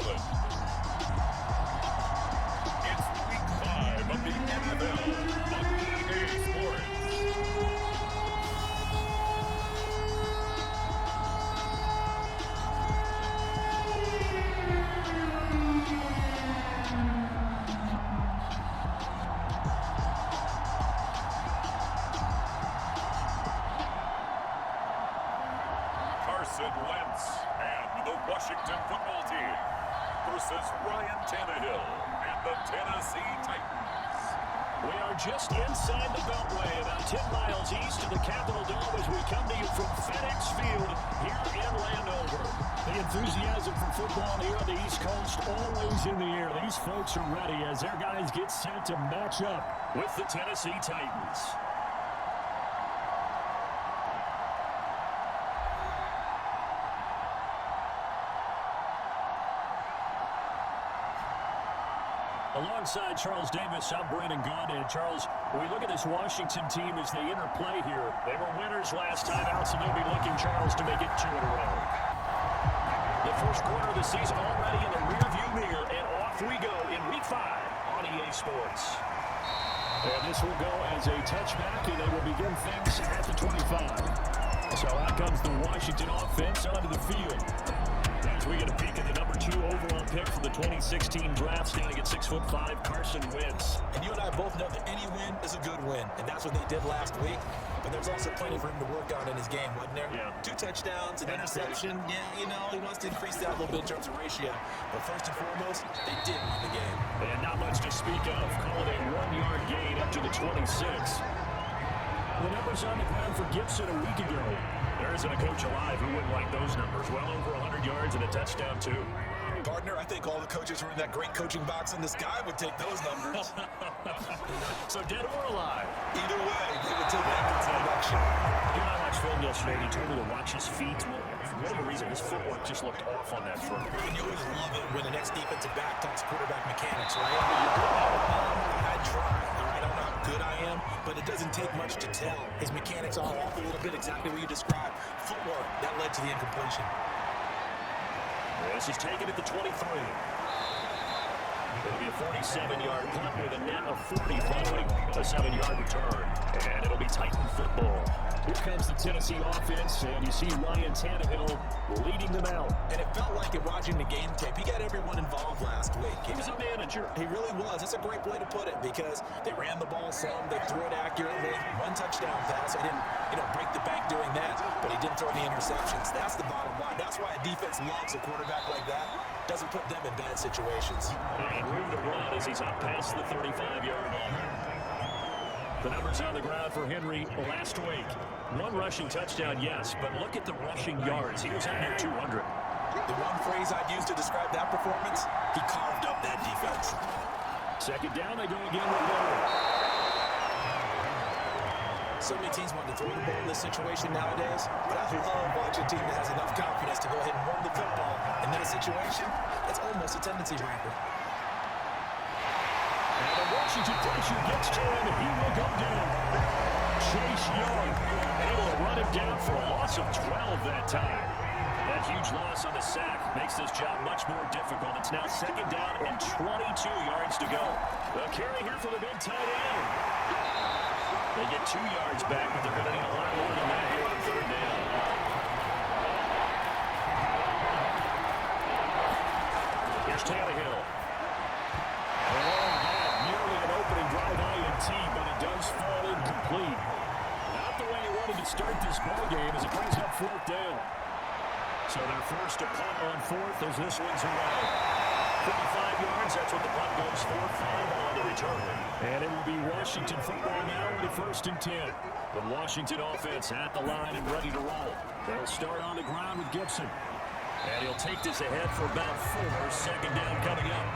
11. It's Week 5 of the NFL on EA Sports. Carson Wentz and the Washington football team versus Ryan Tannehill and the Tennessee Titans. We are just inside the Beltway, about 10 miles east of the Capitol Dome as we come to you from FedEx Field here in Landover. The enthusiasm for football here on the East Coast always in the air. These folks are ready as their guys get set to match up with the Tennessee Titans. Alongside Charles Davis, I'm Brandon Gunn. And Charles, when we look at this Washington team as they interplay here, they were winners last time out, so they'll be looking, Charles, to make it 2 in a row. The first quarter of the season already in the rearview mirror, and off we go in Week 5 on EA Sports. And this will go as a touchback, and they will begin things at the 25. So out comes the Washington offense onto the field. As we get a peek at the number 2 overall pick from the 2016 draft, standing at 6'5", Carson Wentz. And you and I both know that any win is a good win, and that's what they did last week. But there's also plenty for him to work on in his game, wasn't there? Yeah. 2 touchdowns, an interception. Yeah, you know, he wants to increase that a little bit in terms of ratio. But first and foremost, they did win the game. And not much to speak of. Call it a 1-yard gain up to the 26. The numbers on the ground for Gibson a week ago. There isn't a coach alive who wouldn't like those numbers. Well over 100 yards and a touchdown, too. Partner, I think all the coaches who are in that great coaching box in the sky would take those numbers. So dead or alive? Either way, they would take that consideration. You know, I watched film yesterday, and he told me to watch his feet. Well, for whatever reason, his footwork just looked off on that throw. And you always love it when the next defensive back talks quarterback mechanics, right? I try. I don't know how good I am, but it doesn't take much to tell. His mechanics are off a little bit, exactly what you described. Footwork, that led to the incompletion. This is taken at the 23. It'll be a 47-yard punt with a net of 40 following a 7-yard return. And it'll be Titan football. Here comes the Tennessee offense, and you see Ryan Tannehill leading them out. And it felt like in watching the game tape, he got everyone involved last week. He was a manager. He really was. That's a great way to put it because they ran the ball some, they threw it accurately. 1 touchdown pass. He didn't, break the bank doing that, but he didn't throw any interceptions. That's the bottom line. That's why a defense loves a quarterback like that. Doesn't put them in bad situations. And room to run as he's up past the 35-yard line. The numbers on the ground for Henry last week. 1 rushing touchdown, yes, but look at the rushing yards. He was at near 200. The one phrase I'd use to describe that performance, he carved up that defense. Second down, they go again with Lowe. So many teams want to throw the ball in this situation nowadays, but I love watching a team that has enough confidence to go ahead and run the football. In that situation, it's almost a tendency breaker. And the Washington pressure gets to him, and he will go down. Chase Young able to run him down for a loss of 12 that time. That huge loss on the sack makes this job much more difficult. It's now second down and 22 yards to go. The carry here for the big tight end. They get 2 yards back, but they're going to need a lot more than that here on third down. Here's Tannehill. Nearly an opening drive INT, but it does fall incomplete. Not the way you wanted to start this ball game as it brings up 4th down. So they're forced to punt on 4th as this one's away. 55 yards, that's what the punt goes for. 5 on the return. And it will be Washington football now with 1st and 10. The Washington offense at the line and ready to roll. They'll start on the ground with Gibson. And he'll take this ahead for about 4. Second down coming up.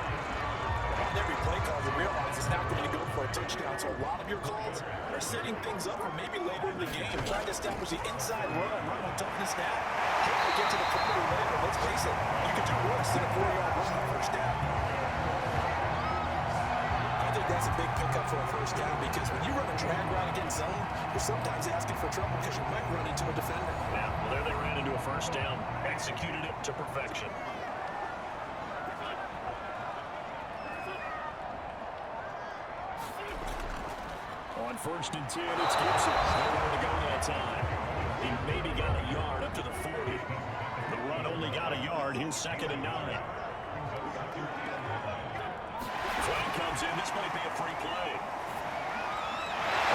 On every play call, you realize it's not going to go for a touchdown. So a lot of your calls are setting things up for maybe later in the game, trying to establish the inside run on toughness now. Trying to get to the perimeter later. Let's face it, you could do worse than a 4-yard run on 1st down. I think that's a big pickup for a 1st down because when you run a drag route against zone, you're sometimes asking for trouble because you might run into a defender. Yeah, well, there they ran into a 1st down. Executed it to perfection. On 1st and 10, it's Gibson. Nowhere to go that time. He maybe got a yard up to the 40. The run only got a yard. Here's 2nd and 9. Flag comes in. This might be a free play.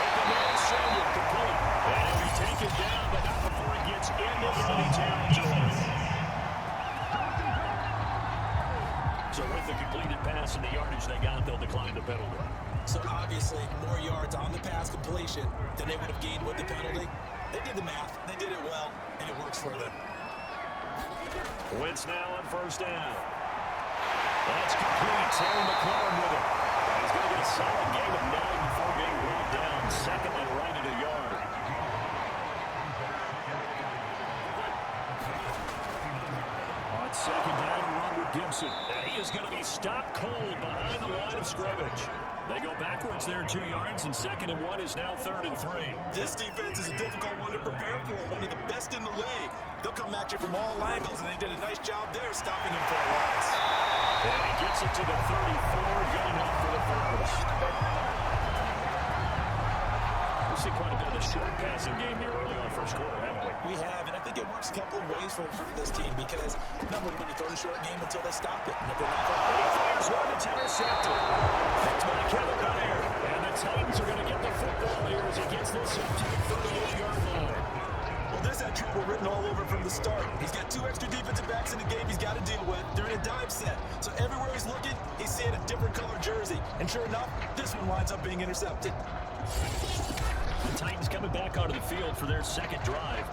Open man, Samuel, complete. And he'll be taken down, but not before he gets into the money territory. So with the completed pass and the yardage they got, they'll decline the penalty. So obviously, more yards on the pass completion than they would have gained with the penalty. They did the math. They did it well, and it works for them. Wentz now on 1st down. That's complete. Terry McLaurin with it. He's going to get a solid game of 9 before being brought down. 2nd and right at a yard. On 2nd down, run with Gibson. And he is going to be stopped cold behind the line of scrimmage. They go backwards there 2 yards, and 2nd and 1 is now 3rd and 3. This defense is a difficult one to prepare for. One of the best in the league. They'll come at you from all angles, and they did a nice job there stopping him for a loss. And he gets it to the 34, good enough for the first. We've seen quite a bit of the short passing game here early on first quarter, haven't we? We have, and I think it works a couple of ways for this team because number one, you throw the short game until they stop it. And if they're not going to Fires one, it's intercepted. Picked by Kevin Dyer. And the Titans are going to get the football here as he gets this up to the 38-yard line. Well, this had trouble written all over from the start. He's got 2 extra defensive backs in the game he's got to deal with. They're in a dime set. So everywhere he's looking, he's seeing a different color jersey. And sure enough, this one winds up being intercepted. The Titans coming back onto the field for their 2nd drive.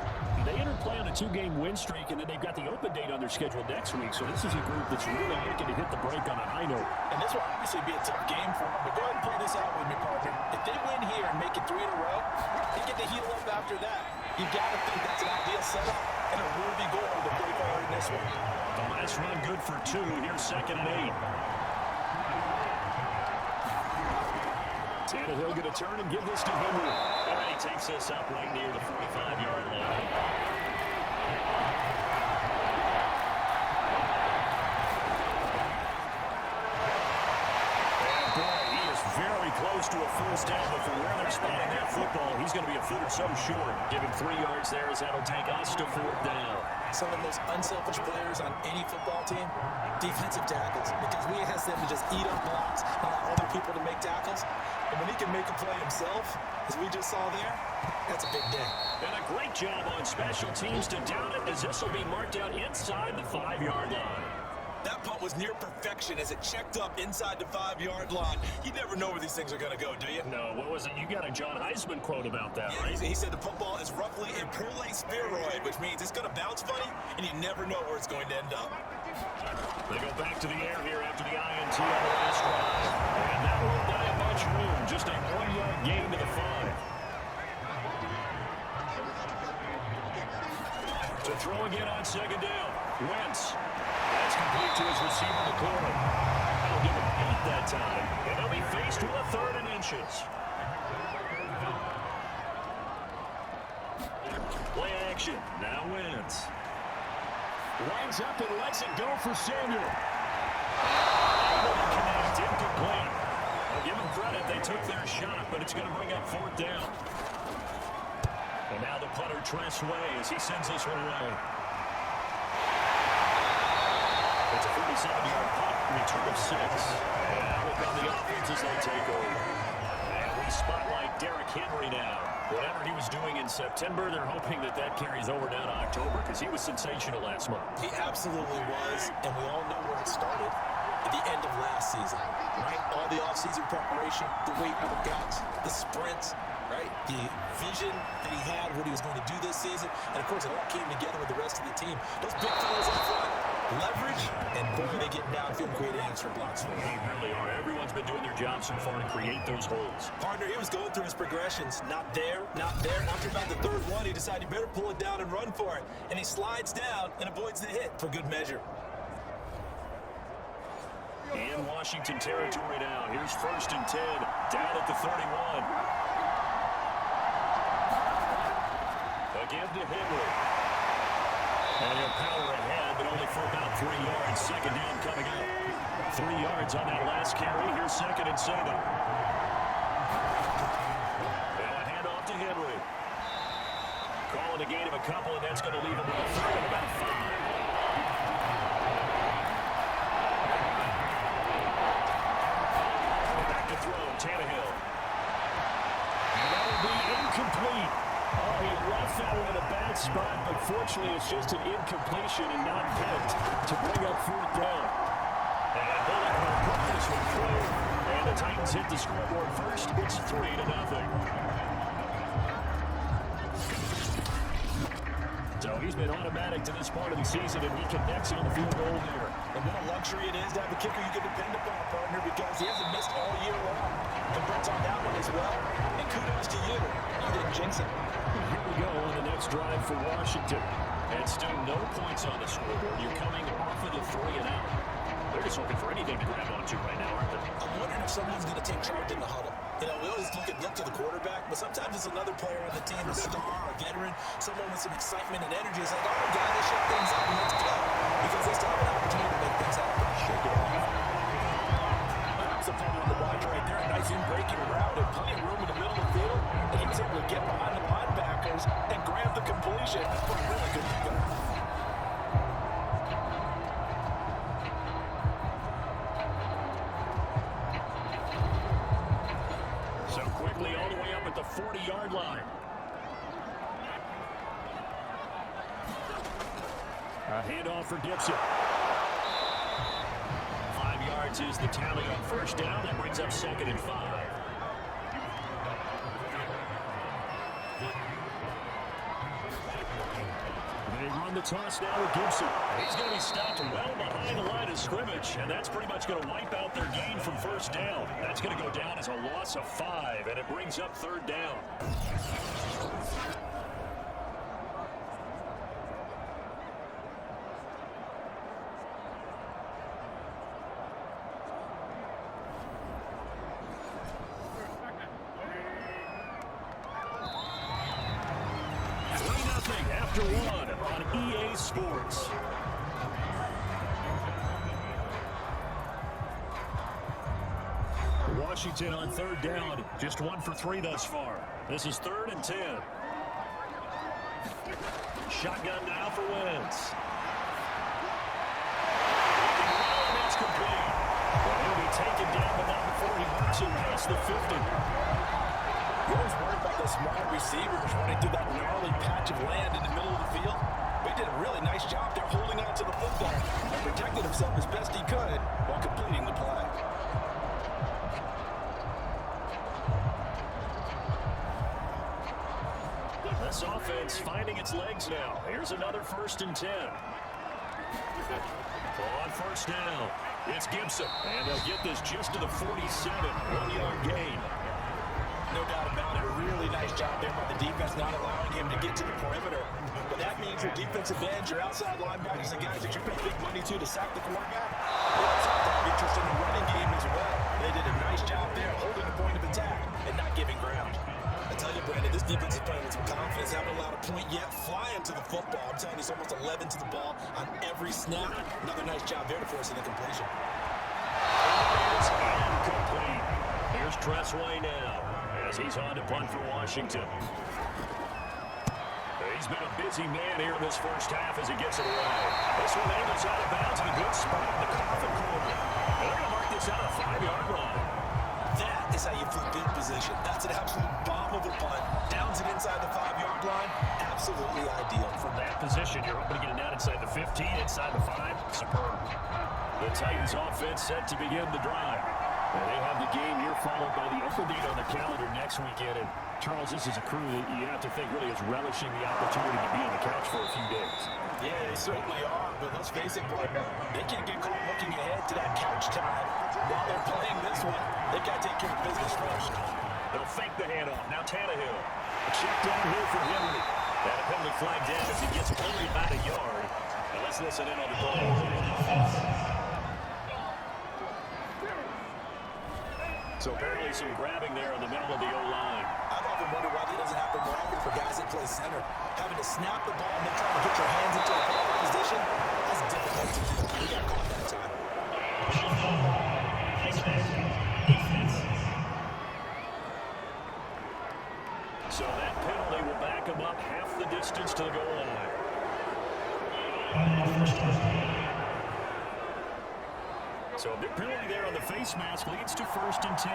They interplay on a 2-game win streak, and then they've got the open date on their schedule next week. So this is a group that's really looking to hit the break on a high note. And this will obviously be a tough game for them. But go ahead and play this out with me, partner. If they win here and make it 3 in a row, they get to heal up after that. You got to think that's an ideal setup and a worthy goal to break forward in this one. The last run good for 2. Here's 2nd and 8. Tannehill going to turn and give this to Henry. And he takes this up right near the 45-yard line. And boy, he is very close to a first down, but from where they're spotting that football, he's going to be a foot or so short. Give him 3 yards there as that'll take us to 4th down. Some of the most unselfish players on any football team, defensive tackles, because we ask them to just eat up blocks, allow other people to make tackles. And when he can make a play himself, as we just saw there, that's a big day. And a great job on special teams to down it, as this will be marked out inside the 5-yard line. That punt was near perfection as it checked up inside the 5-yard line. You never know where these things are going to go, do you? No, what was it? You got a John Heisman quote about that, Yeah, right? he said the football is roughly a prolate spheroid, which means it's going to bounce funny, and you never know where it's going to end up. They go back to the air here after the INT on the last drive. And that won't buy him much room. Just a 1-yard gain to the 5. To throw again on 2nd down. Wentz. That's complete to his receiver, McLaurin. That'll give him 8 that time. And he'll be faced with a 3rd and inches. Play action. Now Wentz. Lines up and lets it go for Samuel. Able to connect, incomplete. I'll give them credit, they took their shot, but it's going to bring up 4th down. And now the punter Tress Way as he sends this one away. It's a 47-yard punt, return of 6. And look on the offense as they take over. And we spotlight Derrick Henry now. Whatever he was doing in September, they're hoping that that carries over now to October because he was sensational last month. He absolutely was, and we all know where it started at the end of last season, right? All the offseason preparation, the weight workouts, the sprints, right? The vision that he had, what he was going to do this season, and of course it all came together with the rest of the team. Those big fellas up front, leverage, and boy, they get downfield, great answer blocks for him. They really are. Everyone's been doing their job so far to create those holes. Partner, he was going through his progressions. Not there, not there. After about the 3rd one, he decided he better pull it down and run for it. And he slides down and avoids the hit for good measure. In Washington territory now. Here's 1st and 10. Down at the 31. Again to Henry. And he'll power ahead, but only for about 3 yards. 2nd down coming up. 3 yards on that last carry. Here's 2nd and 7. Calling a gain of a couple, and that's going to leave him with a third and about 5. Back to throw, Tannehill. And that'll be incomplete. Oh, he left that one in a bad spot, but fortunately it's just an incompletion and not picked to bring up 4th down. And Bullock will put this one through. And the Titans hit the scoreboard first. It's 3-0. So he's been automatic to this part of the season, and he connects on the field goal there. And what a luxury it is to have a kicker you can depend upon, partner, because he hasn't missed all year long. Congrats on that one as well. And kudos to you. You didn't jinx it. Here we go on the next drive for Washington. And still no points on the scoreboard. You're coming off of the 3-and-out. They're just looking for anything to grab onto right now, aren't they? I'm wondering if someone's going to take charge in the huddle. You know, we always look to the quarterback, but sometimes it's another player on the team, a star, a veteran, someone with some excitement and energy. It's like, all right, guys, let's shake things up and let's go. Because they still have an opportunity to make things happen. Shake it off. That's a fun one to watch right there. A nice in-breaking route and plenty of room in the middle of the field. And he was able to get behind the linebackers and grab the completion for a really good pickup. So quickly all the way up at the 40-yard line. A handoff for Gibson. 5 yards is the tally on first down. That brings up 2nd and 5. They run the toss now with Gibson. He's going to be stopped well behind the line of scrimmage, and that's pretty much going to wipe out their gain from first down. That's going to go down as a loss of 5, and it brings up 3rd down. After one on EA Sports. Washington on 3rd down. Just 1 for 3 thus far. This is 3rd and 10. Shotgun now for Wentz. And that's complete. Well, he'll be taken down, but not before he works it past the 50. You always worry about those small receivers running through that gnarly patch of land in the middle of the field. But he did a really nice job there holding on to the football and protecting himself as best he could while completing the play. This offense finding its legs now. Here's another 1st and 10. On first down, it's Gibson. And they'll get this just to the 47. 1-yard gain. No doubt about it. A really nice job there by the defense, not allowing him to get to the perimeter. But that means your defensive ends, your outside linebackers, the guys that you pay big money to sack the quarterback, they also have to have interest in the running game as well. They did a nice job there holding the point of attack and not giving ground. I tell you, Brandon, this defense is playing with some confidence. Haven't allowed a point yet. Flying to the football. I'm telling you, it's almost 11 to the ball on every snap. Another nice job there to force an incompletion. It's incomplete. Here's Tressway now, as he's on to punt for Washington. He's been a busy man here in this first half as he gets it away. This one angles out of bounds in a good spot in the coffin corner. And they're going to mark this out of 5-yard line. That is how you flip field position. That's an absolute bomb of a punt. Downs it inside the 5-yard line. Absolutely ideal. From that position, you're hoping to get it down inside the 15, inside the 5. Superb. The Titans offense set to begin the drive. And they have the game here followed by the open date on the calendar next weekend. And Charles, this is a crew that you have to think really is relishing the opportunity to be on the couch for a few days. Yeah, they certainly are. But let's face it, partner, they can't get caught looking ahead to that couch time while they're playing this one. They got to take care of business first. They'll fake the handoff. Now Tannehill. A check down here for Henry. That a penalty flag down as he gets only about a yard. Now let's listen in on the play. So apparently some grabbing there in the middle of the O-line. I've often wondered why that doesn't happen more often for guys that play center. Having to snap the ball and then trying to get your hands into a proper position, that's difficult to do. We got caught that time. So that penalty will back him up half the distance to the goal line. So a big penalty there on the face mask leads to 1st and 10.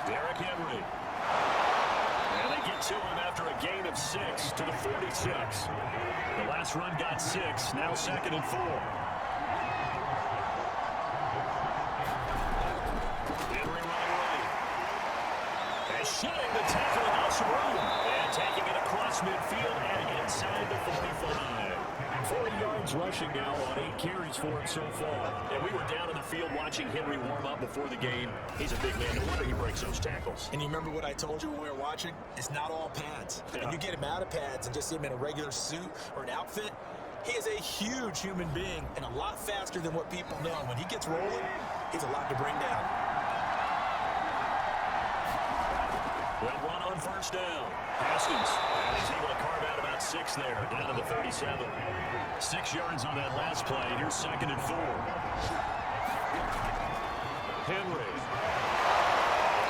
Derrick Henry. And they get to him after a gain of 6 to the 46. The last run got 6, now 2nd and 4. Henry running right. And shedding the tackle without some room. And taking it across midfield and inside the 45. 40 yards rushing now on 8 carries for him so far. And we were down in the field watching Henry warm up before the game. He's a big man. No wonder he breaks those tackles. And you remember what I told you when we were watching? It's not all pads. Yeah. When you get him out of pads and just see him in a regular suit or an outfit, he is a huge human being and a lot faster than what people know. When he gets rolling, he's a lot to bring down. Well, run on 1st down. Haskins. And he's able to carve out about 6 there, down to the 37. 6 yards on that last play. Here's 2nd and 4. Henry.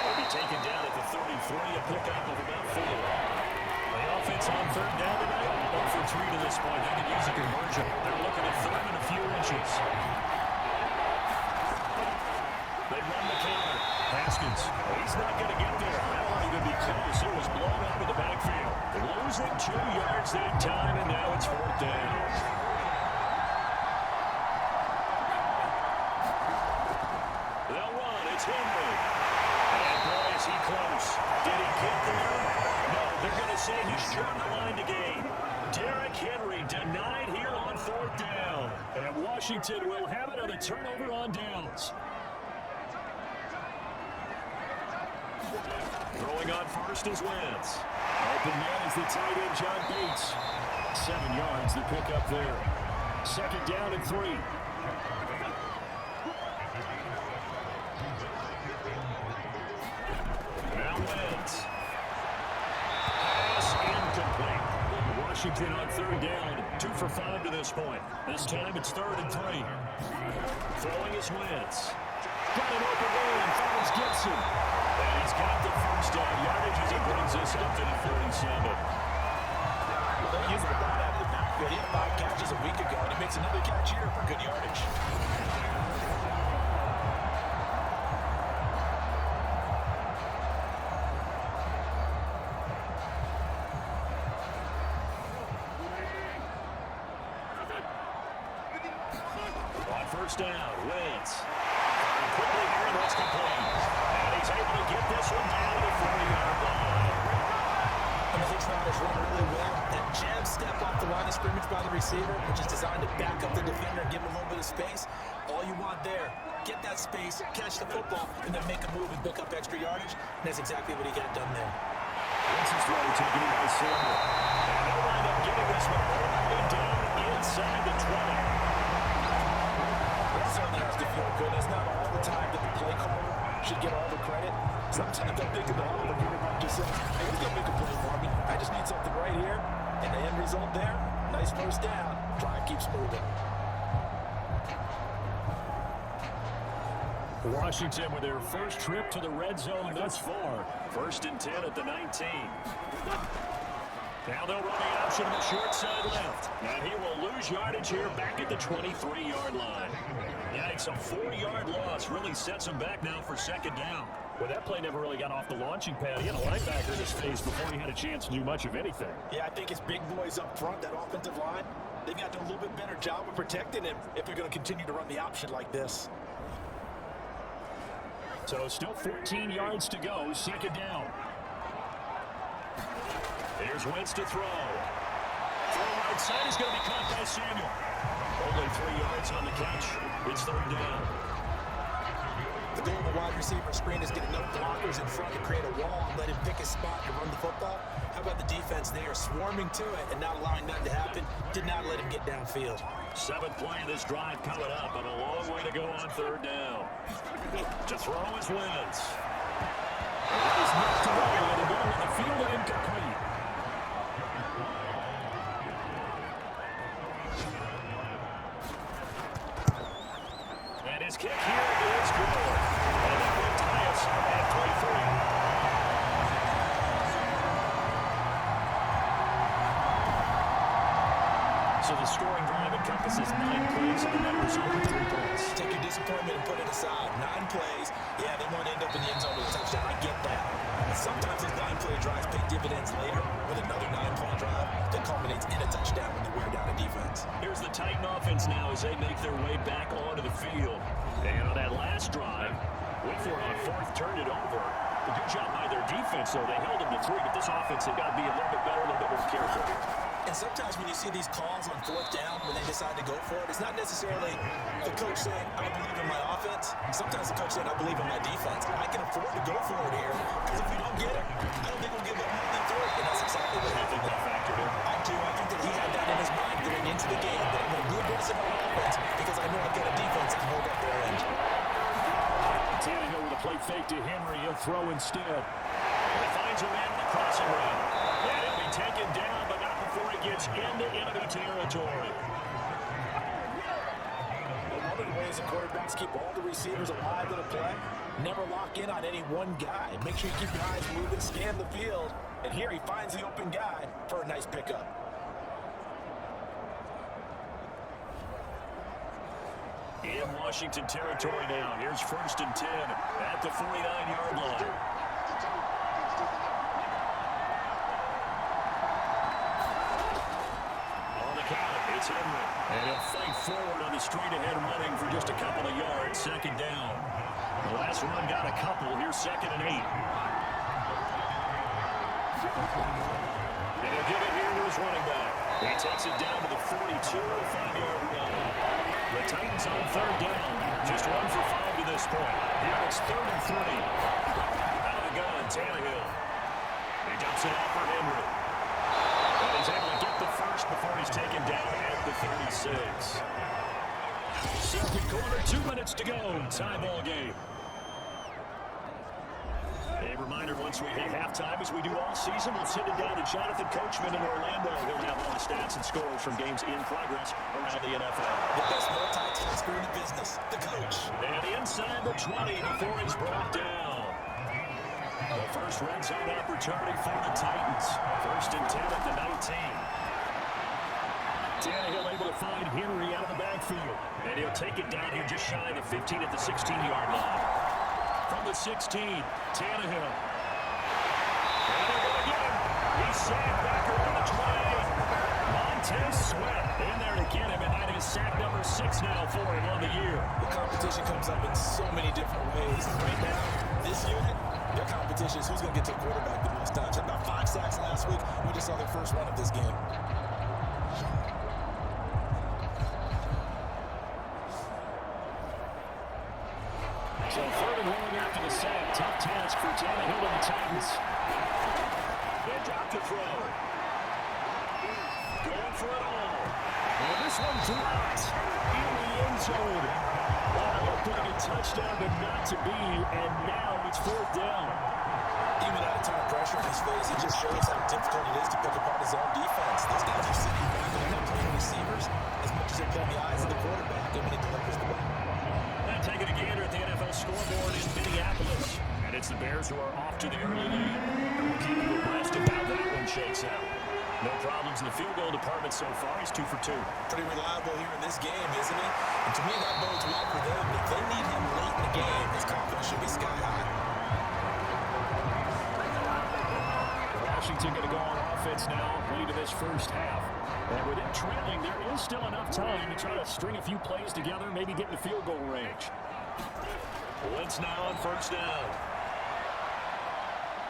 Will be taken down at the 33, a pickup of about 4. The offense on 3rd down tonight. 0 for 3 to this point. They can use a conversion. They're looking at 3rd and a few inches. They run the counter. Haskins. He's not going to get there. That might even be close. It was blown out of the backfield. Losing 2 yards that time, and now it's 4th down. They'll run. It's Henry. And boy, is he close. Did he get there? No, they're going to say he's short the line to gain. Derrick Henry denied here on 4th down. And Washington will have it on a turnover on downs. Throwing on 1st is Wentz. Open man is the tight end, John Bates. 7 yards, the pickup there. 2nd down and 3. Now Wentz. Pass incomplete. Washington on 3rd down. 2 for 5 to this point. This time it's 3rd and 3. Throwing is Wentz. Got an open man. Finds Gibson. And he's got the 1st down yardage as he brings us up to the 37. They use the ball out of the backfield. He had 5 catches a week ago, and he makes another catch here for good yardage. On 1st down, Wentz. And quickly here, and that's complete. And he's able to get this one down to the 40-yard line. And the Hicks Riders run really well. That jab step off the line of scrimmage by the receiver, which is designed to back up the defender and give him a little bit of space. All you want there, get that space, catch the football, and then make a move and pick up extra yardage. And that's exactly what he got done there. Wentz is ready, taken in by Samuel. And they'll wind up getting this one all the way down inside the 20. It certainly has to feel good. It's not all the time that the play caller should get all the credit. Sometimes I'm thinking the whole quarterback just says, hey, he's going to make a play for me. I just need something right here. And the end result there, nice 1st down. Drive keeps moving. Washington with their first trip to the red zone thus far. 1st and 10 at the 19. Now they'll run the option on the short side left. And he will lose yardage here back at the 23-yard line. Yikes, a 40-yard loss really sets him back now for 2nd down. Well, that play never really got off the launching pad. He had a linebacker in his face before he had a chance to do much of anything. Yeah, I think his big boys up front, that offensive line, they've got to do a little bit better job of protecting him if they're going to continue to run the option like this. So still 14 yards to go, 2nd down. Here's Wentz to throw. Throw right side is going to be caught by Samuel. Only 3 yards on the catch. It's 3rd down. The goal of the wide receiver screen is get enough blockers in front to create a wall and let him pick his spot to run the football. How about the defense there, swarming to it and not allowing that to happen? Did not let him get downfield. 7th play of this drive coming up, and a long way to go on 3rd down. To throw is Wentz. He's knocked away in the middle of the field and incomplete. his kick here is good. And that will tie us at 3-3. So the scoring drive encompasses 9 plays and the net result of 3 points. Take your disappointment and put it aside. 9 plays. Yeah, they want to end up in the end zone with a touchdown. I get that. But sometimes those 9-play drives pay dividends later with another 9-play drive that culminates in a touchdown when they wear down a defense. Here's the Titan offense now as they make their way back onto the field. And on that last drive, Whitford on 4th turned it over. A good job by their defense, though. They held them to 3, but this offense, they've got to be a little bit better, a little bit more careful. And sometimes when you see these calls on 4th down, when they decide to go for it, it's not necessarily the coach saying, I believe in my offense. Sometimes the coach saying, I believe in my defense. I can afford to go for it here, because if we don't get it, I don't think we'll give up more than 3. And that's exactly what happened. That factored in. I do. I think that he had that in his mind going into the game, that I'm going to be aggressive on offense, because I know I've got a defense that can hold up their end. Tannehill with a play fake to Henry. He'll throw instead. And he finds a man in the crossing route. And he'll be taken down, but not before he gets into enemy territory. One of the ways the quarterbacks keep all the receivers alive in a play, never lock in on any one guy. Make sure you keep your eyes moving, scan the field. And here he finds the open guy for a nice pickup. In Washington territory now. Here's 1st and 10 at the 49-yard line. On the count, it's Henry. And he'll fight forward on the straight ahead running for just a couple of yards. 2nd down. The last run got a couple. Here's 2nd and 8. And he'll give it here to his running back. He takes it down to the 42-5-yard line. The Titans on 3rd down. Just 1 for 5 to this point. Here it's 3rd and 3. Out of the gun, Tannehill. He dumps it off for Henry. And he's able to get the first before he's taken down at the 36. 2nd quarter, 2 minutes to go. Tie ball game. A reminder, once we hit halftime, as we do all season, we'll send it down to Jonathan Coachman in Orlando. He'll have all the stats and scores from games in progress around the NFL. The best multitasker in the business, the coach. And inside the 20 before he's brought down. The first red zone opportunity for the Titans. 1st and 10 at the 19. Tannehill able to find Henry out of the backfield. And he'll take it down here just shy of the 15 at the 16-yard line. From the 16, Tannehill. And they're going to get him. He's sacked back around the 20. Montez Sweat in there to get him, and that is sack number 6 now for him on the year. The competition comes up in so many different ways. Right now, this unit, their competition is who's going to get to the quarterback the most times. Had about 5 sacks last week. We just saw their first one of this game. So 3rd and 1 after the sack. Tough task for Tannehill and the Titans. They drop the throw. Going for it all. And this one dropped in the end zone. Wow, putting a touchdown, but not to be. And now it's 4th down. Even at a ton of pressure in his face, it just shows how difficult it is to pick apart his own defense. Those guys are sitting back and they're not playing receivers as much as they play the eyes of the quarterback. And when he delivers the ball. Now taking a gander at the NFL scoreboard in Minneapolis. And it's the Bears who are off to the early lead. And we'll keep you abreast of how that one shakes out. No problems in the field goal department so far. He's 2 for 2. Pretty reliable here in this game, isn't he? And to me, that bodes well for them. If they need him late in the game, his confidence should be sky high. Washington going to go on offense now, lead to this first half. And with it trailing, there is still enough time to try to string a few plays together, maybe get in the field goal range. Wentz now on 1st down.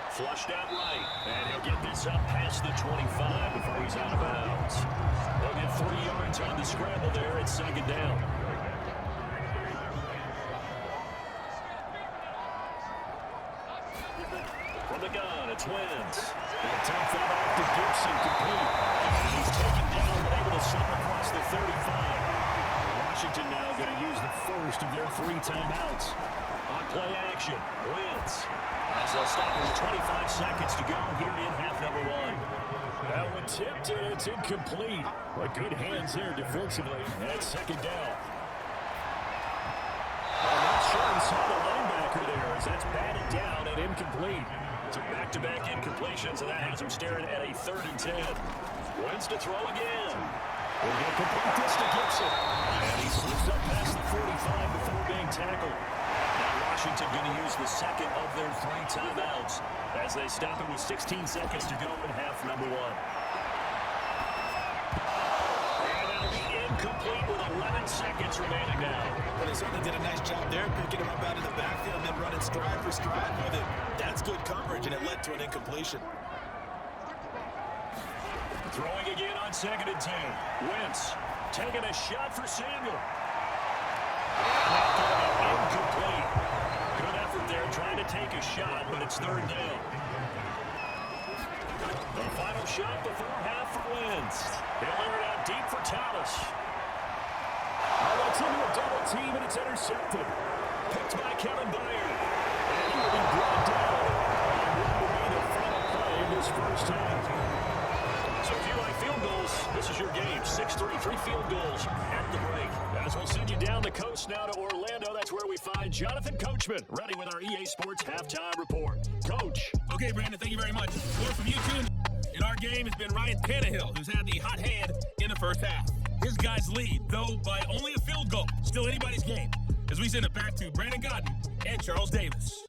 Flushed out right, and he'll get this up past the 25 before he's out of bounds. They'll get 3 yards on the scramble there at 2nd down. From the gun, it's Wentz. He'll take that off to Gibson, complete. He's taken down, but able to slip across the 35. Washington now going to use the first of their 3 timeouts. On play action, Wentz. As they'll stop with 25 seconds to go here in half number 1. That one tipped and it's incomplete. But good hands there defensively. That's 2nd down. incomplete. So back-to-back incompletions, and that has him staring at a 3rd and 10. Wentz to throw again. Will get complete this to Gibson. And he slips up past the 45 before being tackled. Now Washington going to use the second of their 3 timeouts as they stop it with 16 seconds to go in half number 1. And that'll be incomplete with 11 seconds remaining now. Well, they certainly did a nice job there, picking him up out of the backfield and then running stride for stride with it. That's good coverage, and it led to an incompletion. Throwing again on 2nd and 10. Wentz taking a shot for Samuel. Incomplete. Good effort there trying to take a shot, but it's 3rd down. The final shot before half for Wentz. He'll air it out deep for Thomas. That's into a double team, and it's intercepted. Picked by Kevin Byard. And he will be brought down. And what will be the final play of this first half. So if you like field goals, this is your game. 6-3, 3 field goals at the break. As we'll send you down the coast now to Orlando, that's where we find Jonathan Coachman, ready with our EA Sports Halftime Report. Coach. Okay, Brandon, thank you very much. More from you two. In our game has been Ryan Tannehill, who's had the hot hand in the first half. His guys lead, though by only a field goal. Still anybody's game. As we send it back to Brandon Godden and Charles Davis.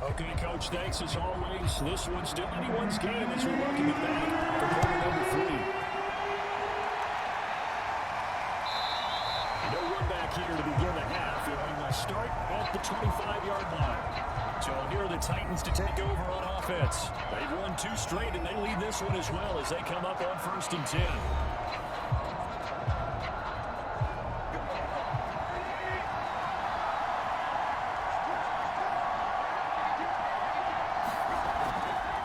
Okay, Coach, thanks as always. This one's still anyone's game as we welcome you back for quarter number 3. No run back here to begin the half. We will start at the 25-yard line. So here are the Titans to take over on offense. They've won 2 straight, and they lead this one as well as they come up on 1st and 10.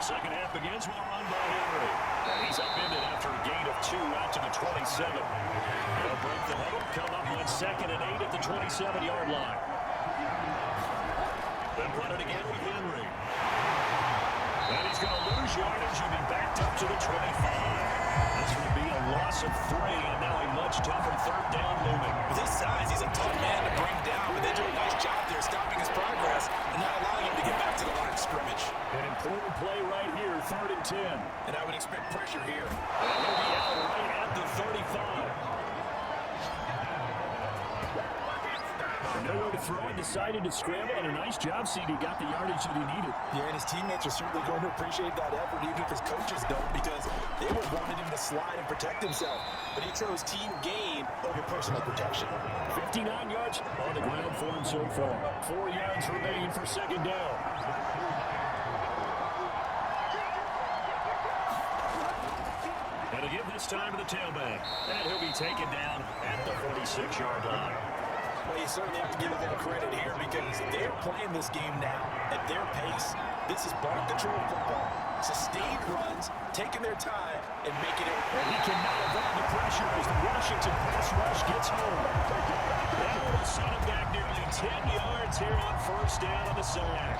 Second half begins with a run by Henry. And he's upended after a gain of 2 out to the 27. They'll break the huddle, come up on 2nd and 8 at the 27-yard line. Then run it again with Henry. And he's going to lose yardage and be backed up to the 25. This will be a loss of 3, and now a much tougher 3rd down looming. With his size, he's a tough man to bring down, but they do a nice job there stopping his progress and not allowing him to get back to the line of scrimmage. An important play right here, 3rd and 10. And I would expect pressure here. And he'll be out right at the 35. Nowhere to throw it, decided to scramble, and a nice job, CD. Got the yardage that he needed. Yeah, and his teammates are certainly going to appreciate that effort, even if his coaches don't, because they would have wanted him to slide and protect himself. But he chose team gain over personal protection. 59 yards on the ground for him so far. 4 yards remain for 2nd down. And to give this time to the tailback. And he'll be taken down at the 46-yard line. Well, you certainly have to give them credit here because they're playing this game now at their pace. This is ball control football. Sustained runs, taking their time, and making it. And he cannot avoid the pressure as the Washington pass rush gets home. That will set him back nearly 10 yards here on 1st down on the sack.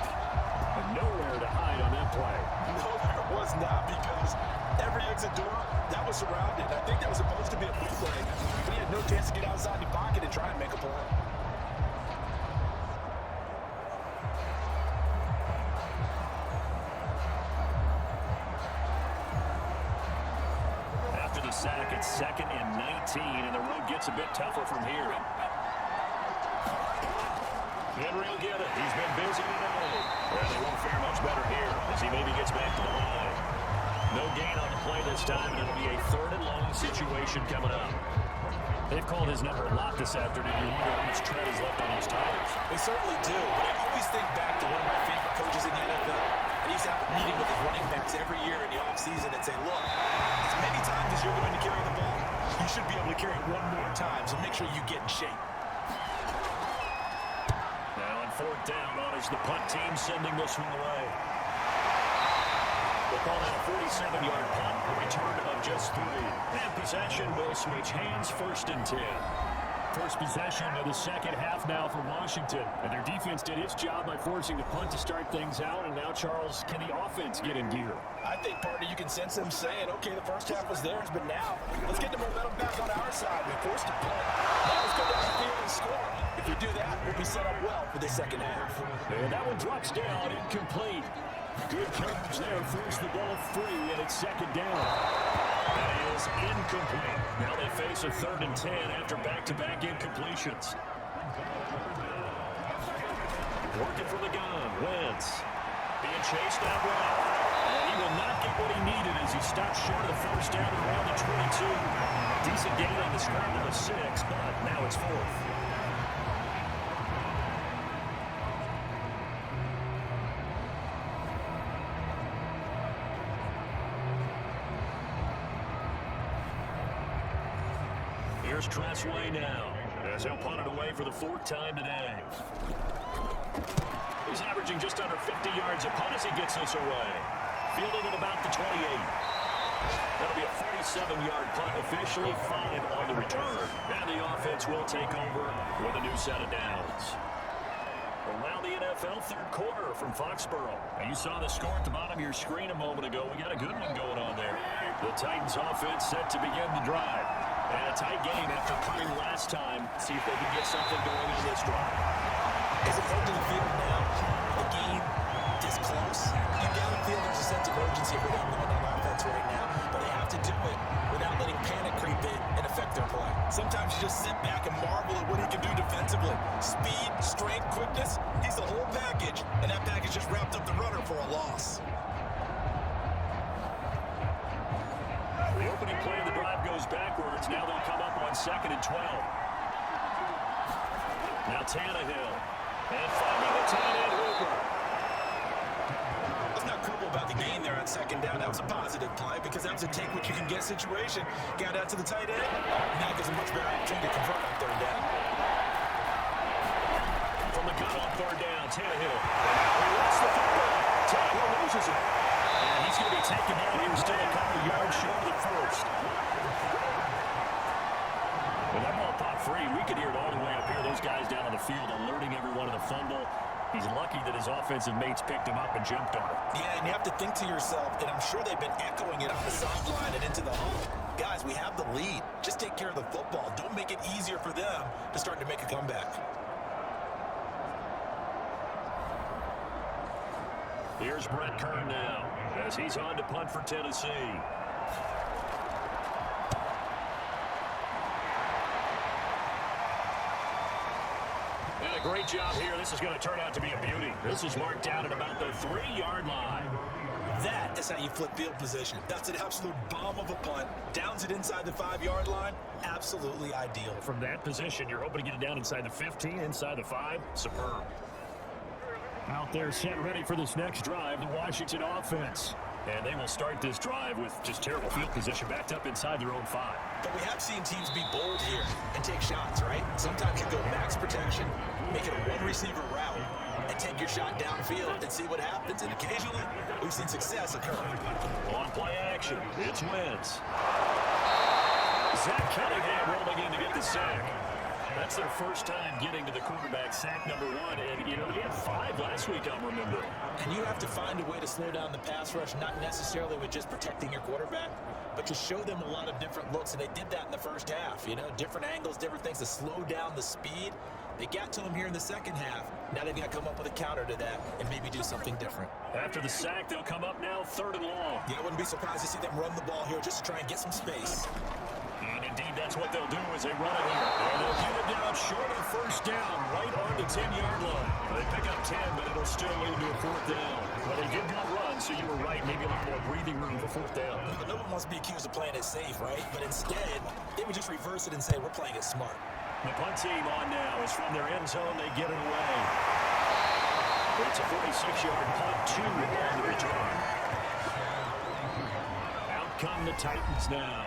And nowhere to hide on that play. No, there was not, because every exit door, that was surrounded. I think that was supposed to be a big play, but he had no chance to get outside the pocket and try and make a play. After the sack, it's 2nd and 19, and the road gets a bit tougher from here. Henry will get it. He's been busy today. Well, they won't fare much better here as he maybe gets back to the line. No gain on the play this time, and it'll be a 3rd and long situation coming up. They've called his number a lot this afternoon. You wonder how much tread is left on those tires. They certainly do, but I always think back to one of my favorite coaches in the NFL, and he's out meeting with his running backs every year in the offseason and say, look, as many times as you're going to carry the ball, you should be able to carry it 1 more time, so make sure you get in shape. Now on 4th down, on is the punt team sending this one away. We'll call that a 47-yard punt, a return of just 3. And possession will switch hands, 1st and 10. first possession of the second half now for Washington. And their defense did its job by forcing the punt to start things out. And now, Charles, can the offense get in gear? I think, partner, you can sense them saying, okay, the first half was theirs, but now let's get the momentum back on our side. We forced a punt. Now let's go down the field and score. If we do that, we'll be set up well for the second half. And that one drops down, incomplete. Good coverage there, forced the ball free, and it's second down. That is incomplete. Now they face a 3rd and 10 after back-to-back incompletions. Working from the gun, Wentz. Being chased out right. And he will not get what he needed as he stops short of the first down around the 22. Decent gain on the scramble of 6, but now it's 4th. Here's Tressway now, as he'll punt it away for the 4th time today. He's averaging just under 50 yards a punt as he gets this away. Fielded at about the 28. That'll be a 47-yard punt, officially 5 on the return. And the offense will take over with a new set of downs. Well, now the NFL 3rd quarter from Foxborough. And you saw the score at the bottom of your screen a moment ago. We got a good one going on there. The Titans offense set to begin the drive. And a tight game after cutting last time. See if they can get something going on this drive. As it comes to the field now, the game this close, you gotta feel there's a sense of urgency for them going on offense right now. But they have to do it without letting panic creep in and affect their play. Sometimes you just sit back and marvel at what he can do defensively. Speed, strength, quickness, he's the whole package. And that package just wrapped up the runner for a loss. The opening play of the drive goes backwards. Now they'll come up on 2nd and 12. Now Tannehill. And finding the tight end Hooper. Let's not quibble about the gain there on 2nd down. That was a positive play because that was a take what you can get situation. Got out to the tight end. Now gives a much better opportunity to convert on 3rd down. From the gun on 3rd down, Tannehill. He lost the football. Tannehill loses it. And he's going to be taken down here still a couple yards short of the first. When that ball popped free, we could hear it all the way up here. Those guys down on the field alerting everyone of the fumble. He's lucky that his offensive mates picked him up and jumped on it. Yeah, and you have to think to yourself, and I'm sure they've been echoing it on the sideline and into the home. Guys, we have the lead. Just take care of the football. Don't make it easier for them to start to make a comeback. Here's Brett Kern now, as he's on to punt for Tennessee. And a great job here. This is going to turn out to be a beauty. This is marked down at about the 3-yard line. That is how you flip field position. That's an absolute bomb of a punt. Downs it inside the 5-yard line. Absolutely ideal. From that position, you're hoping to get it down inside the 15, inside the 5. Superb. Out there set ready for this next drive, the Washington offense. And they will start this drive with just terrible field position backed up inside their own 5. But we have seen teams be bold here and take shots, right? Sometimes you go max protection, make it a one-receiver route, and take your shot downfield and see what happens. And occasionally, we've seen success occur. On play action, it's Wentz. Zach Cunningham rolling in to get the sack. That's their first time getting to the quarterback, sack number 1. And, you know, he had 5 last week, I'm remembering. And you have to find a way to slow down the pass rush, not necessarily with just protecting your quarterback, but to show them a lot of different looks. And they did that in the first half, you know, different angles, different things to slow down the speed. They got to him here in the second half. Now they've got to come up with a counter to that and maybe do something different. After the sack, they'll come up now 3rd and long. Yeah, I wouldn't be surprised to see them run the ball here just to try and get some space. And indeed, that's what they'll do as they run it here. And they'll get it down short of first down, right on the 10-yard line. They pick up 10, but it'll still lead to a 4th down. Well, they did not run, so you were right. Maybe a little more breathing room for 4th down. But no one wants to be accused of playing it safe, right? But instead, they would just reverse it and say, we're playing it smart. The punt team on now is from their end zone. They get it away. It's a 46-yard punt, 2 on the return. Out come the Titans now.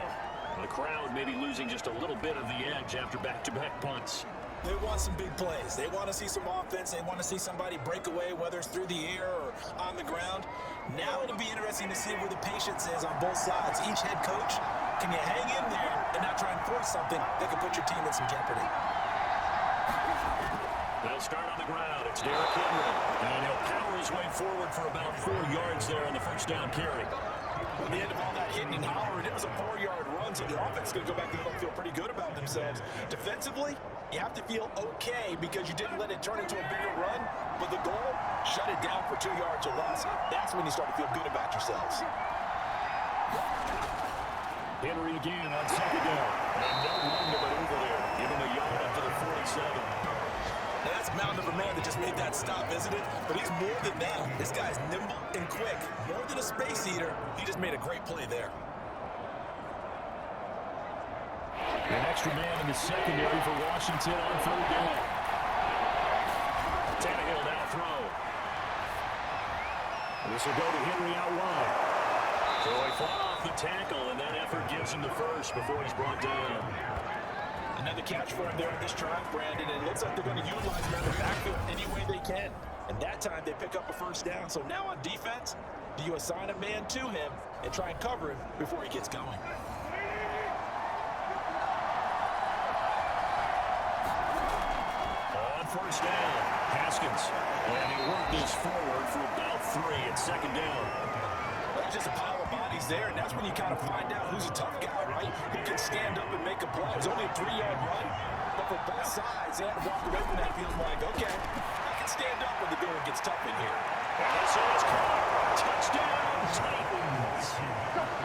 The crowd maybe losing just a little bit of the edge after back-to-back punts. They want some big plays. They want to see some offense. They want to see somebody break away, whether it's through the air or on the ground. Now it'll be interesting to see where the patience is on both sides. Each head coach, can you hang in there and not try and force something that could put your team in some jeopardy? They'll start on the ground. It's Derrick Henry. And he'll power his way forward for about 4 yards there on the first down carry. At the end of all that hitting and hollering, it was a 4-yard run, so the offense is going to go back there and feel pretty good about themselves. Defensively, you have to feel okay because you didn't let it turn into a bigger run, but the goal, shut it down for 2 yards or less. That's when you start to feel good about yourselves. Henry again on second down. And no room to maneuver there. Give him a yard up to the 47. Now that's mountain of a man that just made that stop, isn't it? But he's more than that. This guy's nimble and quick. More than a space eater. He just made a great play there. An extra man in the secondary for Washington on third down. Tannehill now throw. This will go to Henry out wide. So he fought off the tackle, and that effort gives him the first before he's brought down. Another catch for him there on this drive, Brandon, and it looks like they're going to utilize him out of the backfield any way they can. And that time they pick up a first down. So now on defense, do you assign a man to him and try and cover him before he gets going? On first down, Haskins. And he worked this forward for about 3 at second down. Well, there's just a pile of bodies there, and that's when you kind of find out who's a tough guy, right? Who can stand up and make a play. It was only a 3-yard run, but for both sides, they had to walk away from that feeling like, okay, I can stand up when the going gets tough in here. And so it's caught. Touchdown, Titans.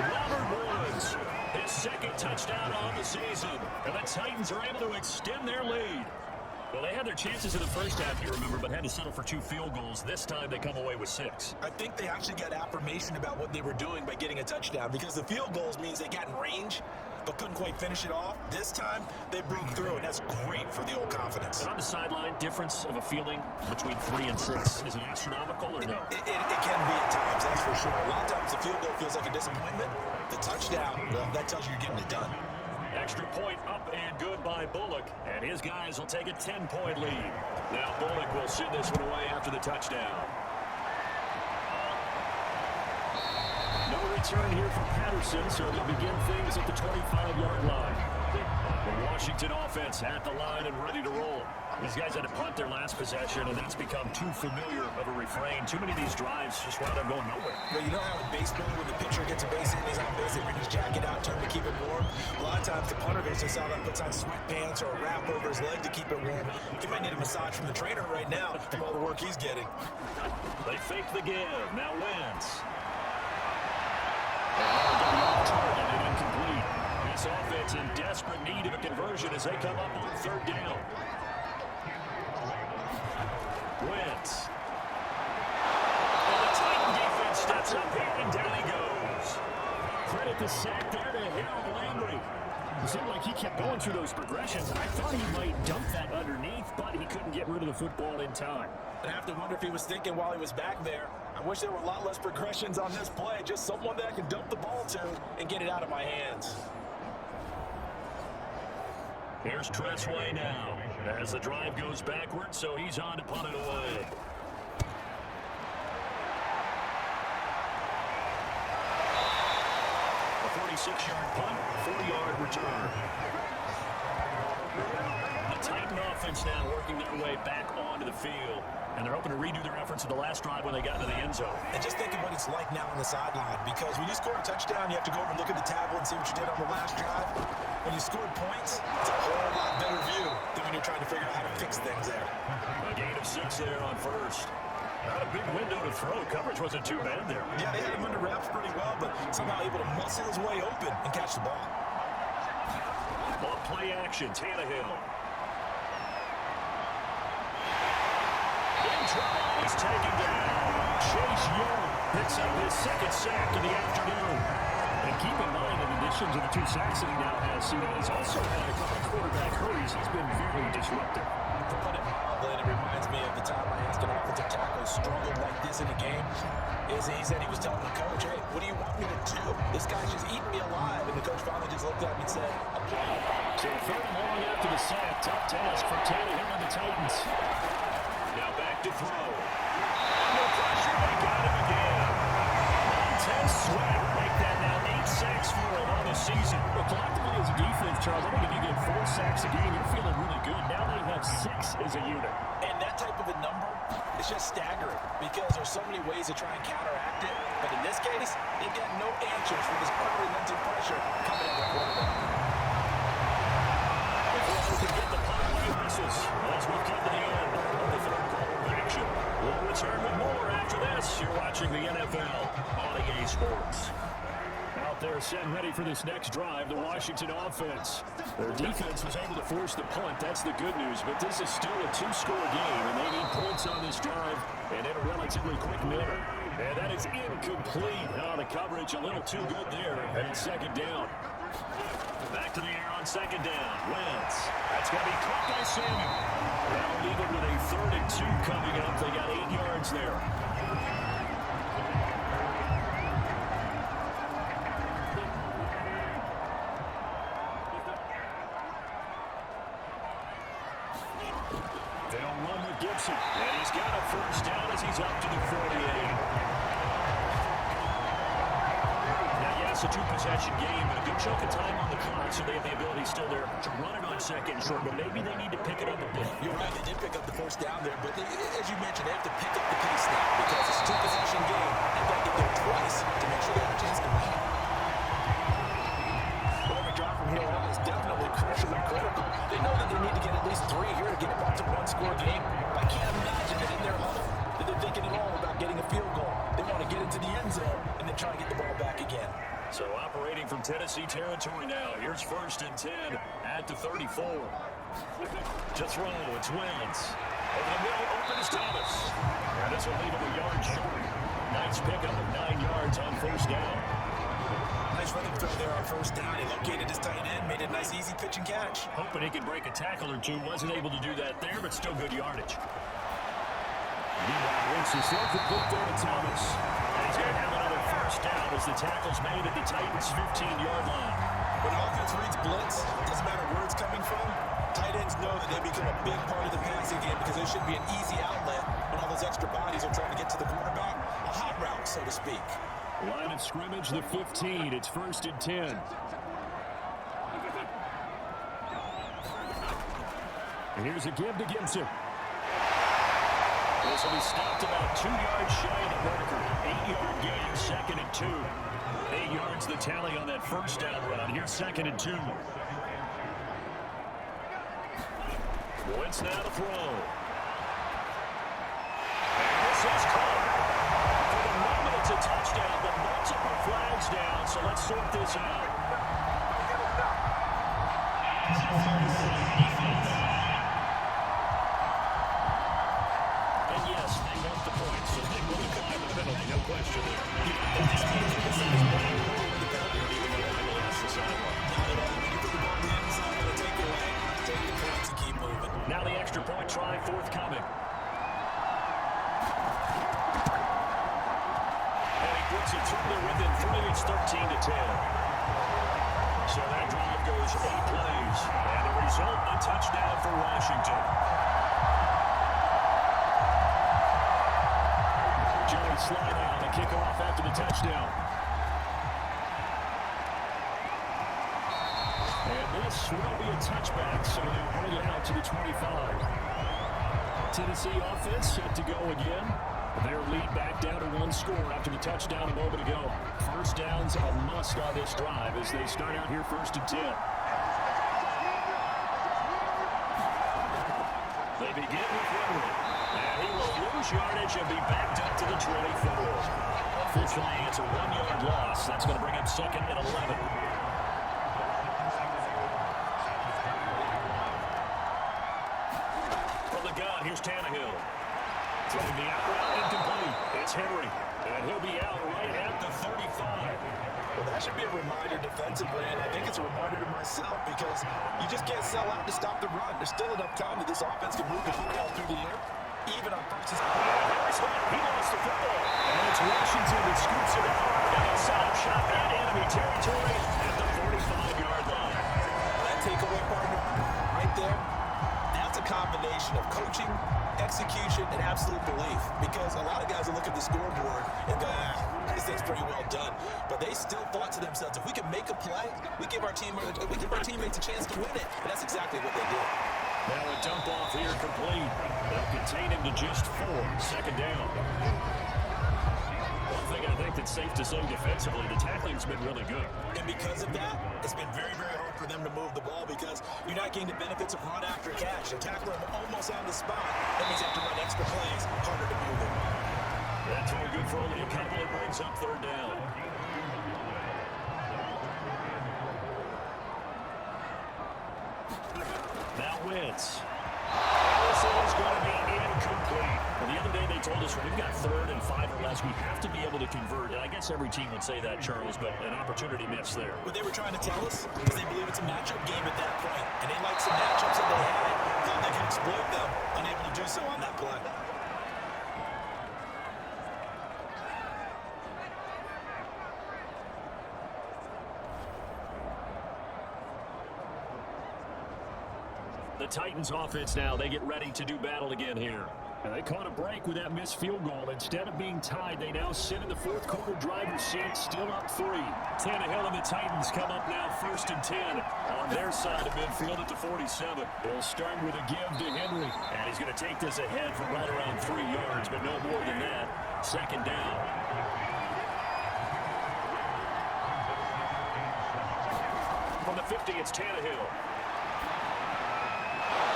Robert Woods, his second touchdown on the season. And the Titans are able to extend their lead. Well, they had their chances in the first half, you remember, but had to settle for 2 field goals. This time they come away with 6. I think they actually got affirmation about what they were doing by getting a touchdown because the field goals means they got in range but couldn't quite finish it off. This time, they broke through, and that's great for the old confidence. And on the sideline, difference of a feeling between 3 and 6. Is it astronomical or no? It can be at times, that's for sure. A lot of times the field goal feels like a disappointment. The touchdown, well, that tells you you're getting it done. Extra point up and good by Bullock, and his guys will take a 10-point lead. Now Bullock will send this one away after the touchdown. No return here for Patterson, so they'll begin things at the 25-yard line. The Washington offense at the line and ready to roll. These guys had to punt their last possession, and that's become too familiar of a refrain. Too many of these drives just wound up going nowhere. Well, you know how in baseball, when the pitcher gets a base hit, he's on base, they bring his jacket out, trying to keep it warm. A lot of times, the punter goes just out and puts on sweatpants or a wrap over his leg to keep it warm. He might need a massage from the trainer right now from all the work he's getting. They fake the give. Now Wentz. Target and incomplete. This offense in desperate need of a conversion as they come up on third down. Wentz. And the Titan defense steps up here, and down he goes. Credit the sack there to Harold Landry. It seemed like he kept going through those progressions. I thought he might dump that underneath, but he couldn't get rid of the football in time. I have to wonder if he was thinking while he was back there, I wish there were a lot less progressions on this play, just someone that I can dump the ball to and get it out of my hands. Here's Tressway now as the drive goes backwards, so he's on to punt it away. A 46-yard punt, 40-yard return. The Titan offense now working their way back onto the field, and they're hoping to redo their efforts in the last drive when they got into the end zone. And just think of what it's like now on the sideline, because when you score a touchdown, you have to go over and look at the tablet and see what you did on the last drive. When you scored points, it's a whole lot better view than when you're trying to figure out how to fix things there. A gain of 6 there on first. Not a big window to throw. Coverage wasn't too bad there. Yeah, they had him under wraps pretty well, but somehow able to muscle his way open and catch the ball. On play action, Tannehill. He's taken down. Chase Young picks up his second sack of the afternoon. And keep in mind, in addition to the 2 sacks that he now has, he's also had a couple of quarterback hurries. He's been very disruptive. To put it mildly, and it reminds me of the time I asked an offensive tackle struggled like this in a game. He said he was telling the coach, hey, what do you want me to do? This guy's just eating me alive. And the coach finally just looked at him and said, okay. So third and long after the sack. Tough task for Tannehill and the Titans. Now back to throw. No pressure. They got him again. Montez Sweat make that now 8 sacks for him on the season. Well, collectively, as a defense, Charles, I think if you get 4 sacks a game, you're feeling really good. Now they have 6 as a unit. And that type of a number is just staggering because there's so many ways to try and counteract it. But in this case, they've got no answers for this unrelenting pressure coming at the quarterback. If we can get the punt away misses as we come to the end of the third quarter of action. We'll return with more after this. You're watching the NFL on EA Sports. Out there set ready for this next drive, the Washington offense. Their defense was able to force the punt. That's the good news, but this is still a 2-score game, and they need points on this drive and in a relatively quick manner. And that is incomplete. Oh, the coverage a little too good there, and it's second down. Back to the air on second down. Wentz. That's going to be caught by Samuel. That'll leave it with a 3rd and 2 coming up. They got 8 yards there. They'll run with Gibson. And he's got a first down as he's up to the 48. It's a 2-possession game, but a good chunk of time on the clock, so they have the ability still there to run it on second and short, but maybe they need to pick it up a bit. You're right, they did pick up the first down there, but as you mentioned, they have to pick up the pace now because it's a 2-possession game. They've got to get there twice to make sure they have a chance to win. Every drive from here on is definitely crucially critical. They know that they need to get at least 3 here to get it back to 1-score game. I can't imagine that in their huddle that they're thinking at all about getting a field goal. They want to get into the end zone and then try to get the ball back again. So operating from Tennessee territory now. Here's 1st and 10 at the 34. To throw, it's Wentz. Over the middle, open is Thomas. And this will leave him a yard short. Nice pickup of 9 yards on 1st down. Nice running throw there on 1st down. He located his tight end, made a nice easy pitch and catch. Hoping he could break a tackle or two. Wasn't able to do that there, but still good yardage. Meanwhile, Wentz is thrown complete there to Thomas. And he's going to have another first down as the tackle's made at the Titans' 15-yard line. When offense reads blitz, it doesn't matter where it's coming from. Tight ends know that they become a big part of the passing game because there should be an easy outlet when all those extra bodies are trying to get to the quarterback. A hot route, so to speak. Line of scrimmage, the 15. It's 1st and 10. And here's a give to Gibson. This will be stopped about 2 yards shy of the marker. 8-yard gain, 2nd and 2. 8 yards the tally on that first down run. Here's 2nd and 2. Wentz now to throw. And this is caught. For the moment, it's a touchdown, but multiple flags down, so let's sort this out. And yes, they want the points, so they will apply the penalty, no question there. Now the extra point try forthcoming. And he puts it through there within 3. It's 13 to 10. So that drive goes 8 plays. And the result, a touchdown for Washington. Joey slide out to kick off after the touchdown. And this will be a touchback, so they'll bring it out to the 25. Tennessee offense set to go again. Their lead back down to 1 score after the touchdown a moment ago. First down's a must on this drive as they start out here 1st and 10. They begin with Henry. And he will lose yardage and be backed up to the 24. Unfortunately, it's a 1-yard loss. That's going to bring him 2nd and 11. Here's Tannehill. Throwing the out route incomplete. It's Henry. And he'll be out right at the 35. Well, that should be a reminder defensively, and I think it's a reminder to myself because you just can't sell out to stop the run. There's still enough time that this offense can move the football through the air, even on first and Harris hit. He lost the football. And it's Washington that scoops it out. And a set-up shot in enemy territory at the 45-yard line. That takeaway partner right there, that's a combination of coaching, execution, and absolute belief. Because a lot of guys will look at the scoreboard and go, this thing's pretty well done. But but they still thought to themselves, if we can make a play, we give our teammates a chance to win it. And that's exactly what they did. Now a dump off here complete. They'll contain him to just 4. Second down. One thing I think that's safe to say defensively, the tackling's been really good. And because of that, it's been very, very hard for them to move the ball because you're not getting the benefits of run after catch. And tackle them almost on the spot. That means you have to run extra plays, harder to move them. That's all good for only a couple. It brings up third down. Now Wentz. This is going to be incomplete. Well, the other day they told us when we've got 3rd and 5 or less, we have to be able to convert. And I guess every team would say that, Charles, but an opportunity missed there. What they were trying to tell us is they believe it's a matchup game at that point. And they like some matchups that they had. Thought they could exploit them. Unable to do so on that play. The Titans offense now, they get ready to do battle again here. And they caught a break with that missed field goal. Instead of being tied, they now sit in the fourth quarter driver's seat, still up 3. Tannehill and the Titans come up now 1st and 10 on their side of midfield at the 47. They'll start with a give to Henry. And he's going to take this ahead for right around 3 yards, but no more than that. Second down. From the 50, it's Tannehill.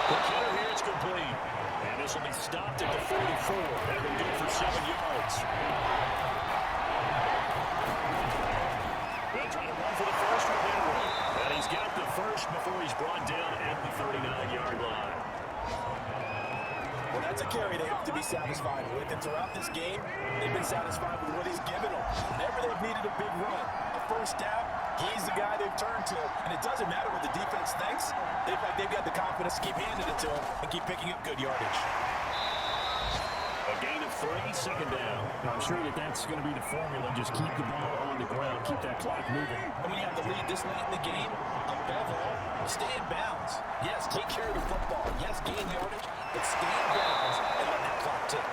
The killer here is complete. And this will be stopped at the 44. That will do for 7 yards. They'll try to run for the first with Henry. And he's got the first before he's brought down at the 39-yard line. Well, that's a carry they have to be satisfied with. And throughout this game, they've been satisfied with what he's given them. Whenever they've needed a big run, a first down, he's the guy they've turned to. And it doesn't matter what the defense thinks. They've got the confidence to keep handing it to him and keep picking up good yardage. A gain of 3, second down. I'm sure that's going to be the formula. Just keep the ball on the ground, keep that clock moving. And when you have the lead this late in the game, above all, stay in bounds. Yes, take care of the football. Yes, gain yardage, but stay in bounds and let that clock tick.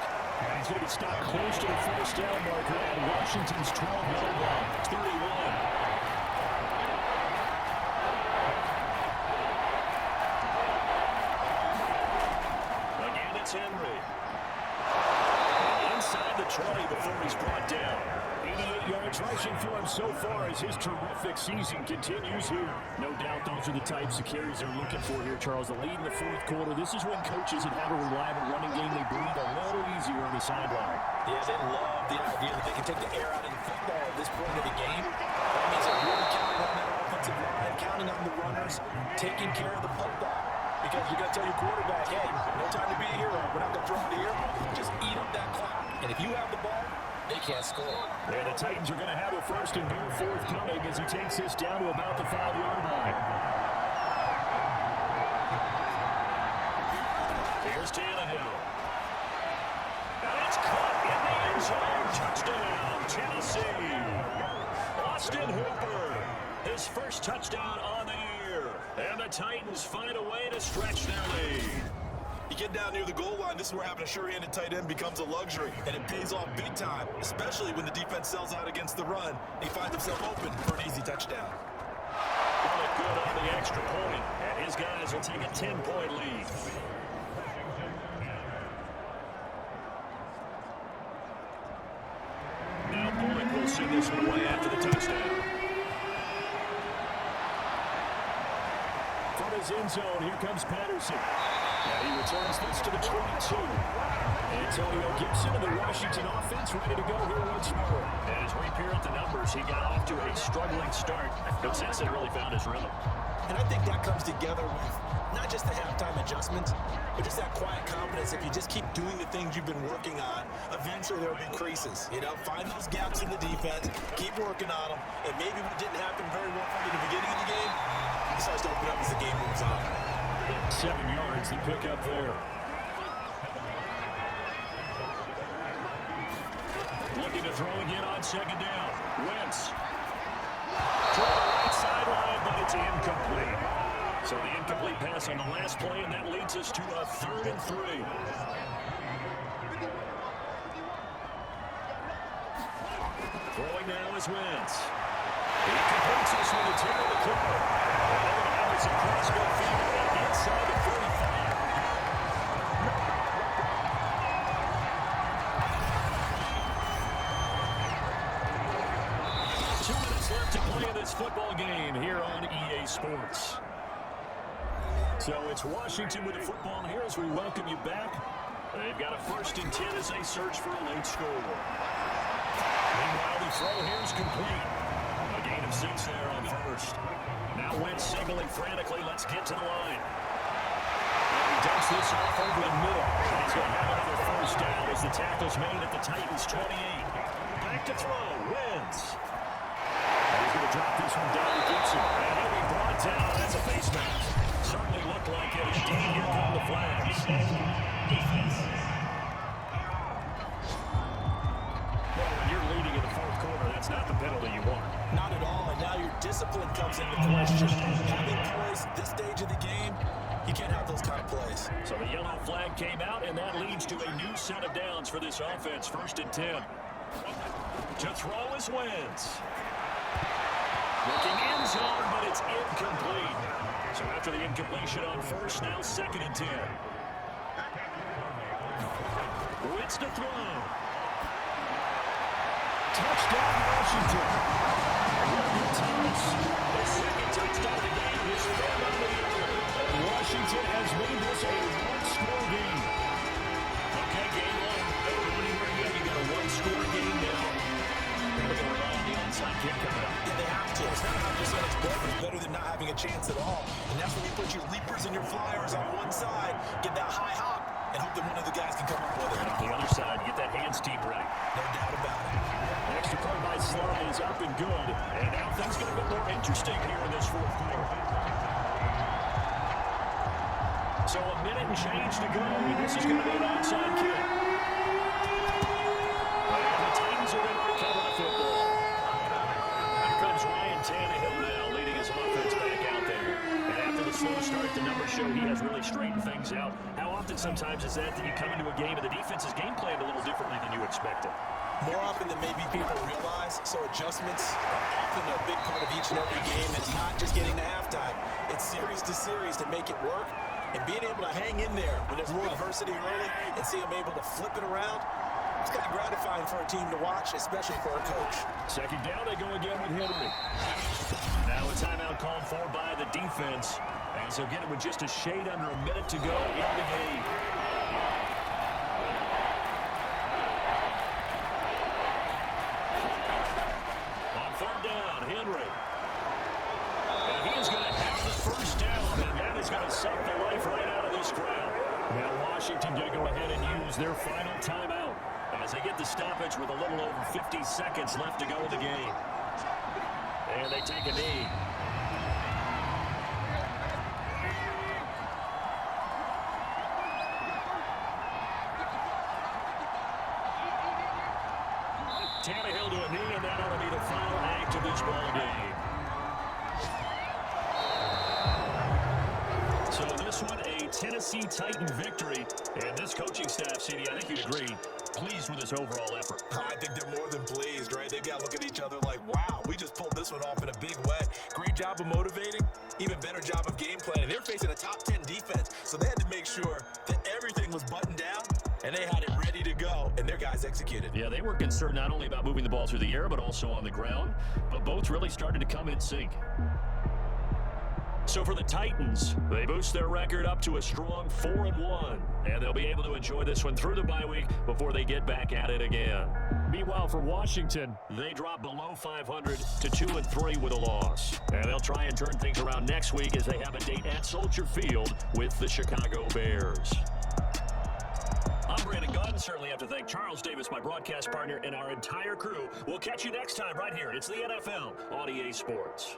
And he's going to be stopped close to the first down marker at Washington's 12-yard line. 31. Henry. Inside the 20 before he's brought down. 88 yards rushing for him so far as his terrific season continues here. No doubt those are the types of carries they're looking for here, Charles. The lead in the fourth quarter. This is when coaches that have a reliable running game, they breathe a little easier on the sideline. Yeah, they love the idea that they can take the air out of the football at this point of the game. That means they're really counting on that offensive line, counting on the runners, taking care of the football. Because you're going to tell your quarterback, hey, no time to be a hero. We're not going to throw it here. Just eat up that clock. And if you have the ball, they can't score. Yeah, the Titans are going to have a 1st and goal forthcoming as he takes this down to about the 5-yard line. Here's Tannehill. And it's caught in the end zone. Touchdown, Tennessee. Austin Hooper, his first touchdown on the year. And the Titans find a way to stretch their lead. You get down near the goal line, this is where having a sure-handed tight end becomes a luxury. And it pays off big time, especially when the defense sells out against the run. He finds himself open for an easy touchdown. Got it good on the extra point. And his guys will take a 10-point lead. Now Bullock will send this one away after the touchdown. From his end zone, here comes Patterson. And he returns this to the 22. Antonio Gibson of the Washington offense ready to go here once more. And as we peer at the numbers, he got off to a struggling start, but since it really found his rhythm. And I think that comes together with not just the halftime adjustments, but just that quiet confidence. If you just keep doing the things you've been working on, eventually there will be creases. You know, find those gaps in the defense, keep working on them, and maybe what didn't happen very well from the beginning of the game, it starts to open up as the game moves on. 7 yards to pick up there. Looking to throw again on second down. Wentz. Toward the right sideline, but it's incomplete. So the incomplete pass on the last play, and that leads us to a 3rd and 3. Throwing now is Wentz. He completes this one to tear the corner. And they're going to have some crossfield feed inside the 45. 2 minutes left to play in this football game here on EA Sports. So it's Washington with the football here as we welcome you back. They've got a 1st and 10 as they search for a late score. Meanwhile, the throw here is complete. A gain of 6 there on 1st. Now Wentz signaling frantically, let's get to the line. And he dumps this off over the middle. He's going to have another 1st down as the tackle's made at the Titans 28. Back to throw, Wentz. He's going to drop this one down to Gibson. And he'll be brought down. That's a face mask. Certainly looked like it. Indeed, here come the flags. Well, when you're leading in the 4th quarter, that's not the penalty you want. Not at all, and now your discipline comes into question. Having poise at this stage of the game, you can't have those kind of plays. So the yellow flag came out, and that leads to a new set of downs for this offense. 1st and 10. To throw is Wentz. Looking end zone, but it's incomplete. So after the incompletion on 1st, now 2nd and 10. Wentz to throw. Touchdown, Washington. Logan Thomas, the 2nd touchdown of the game, his 3rd on the year. Washington has made this a 1-score game. Okay, game long. Don't go anywhere yet. You got a 1-score game now. They're going to rely on the onside kick coming up. Yeah, they have to. It's not 100% it's better. It's better than not having a chance at all. And that's when you put your leapers and your flyers on one side, get that high hop, and hope that one of the guys can come up with it. And on the other side, get that hands deep right. No doubt about it. Extra point by Slay is up and good. And now things get a bit more interesting here in this 4th quarter. So a minute and change to go. This is going to be an onside kick. And the Titans are going to recover the football. Here comes Ryan Tannehill now, leading his offense back out there. And after the slow start, the numbers show he has really straightened things out. How often sometimes is that you come into a game and the defense is game planned a little differently than you expected? More often than maybe people realize, so adjustments are often a big part of each and every game. It's not just getting to halftime. It's series to series to make it work. And being able to hang in there when there's more adversity early and see them able to flip it around, it's kind of gratifying for a team to watch, especially for a coach. 2nd down, they go again with Henry. Now a timeout called for by the defense. And so get it with just a shade under a minute to go in the game. On 3rd down, Henry. And he is going to have the 1st down, and that is going to suck the life right out of this crowd. Now Washington going to go ahead and use their final timeout as they get the stoppage with a little over 50 seconds left to go in the game. And they take a knee. Tannehill to a knee, and that ought to be the final act of this ball game. So this one, a Tennessee Titan victory. And this coaching staff, CD, I think you'd agree, pleased with this overall effort. I think they're more than pleased, right? They've got to look at each other like, wow, we just pulled this one off in a big way. Great job of motivating, even better job of game planning. They're facing a top 10 defense, so they had to make sure that everything was buttoned down, and they had it ready to go, and their guys executed. Yeah, they were concerned not only about moving the ball through the air, but also on the ground. But both really started to come in sync. So for the Titans, they boost their record up to a strong 4-1. And they'll be able to enjoy this one through the bye week before they get back at it again. Meanwhile, for Washington, they drop below 500 to 2-3 with a loss. And they'll try and turn things around next week as they have a date at Soldier Field with the Chicago Bears. I'm Brandon Gunn. Certainly have to thank Charles Davis, my broadcast partner, and our entire crew. We'll catch you next time right here. It's the NFL on EA Sports.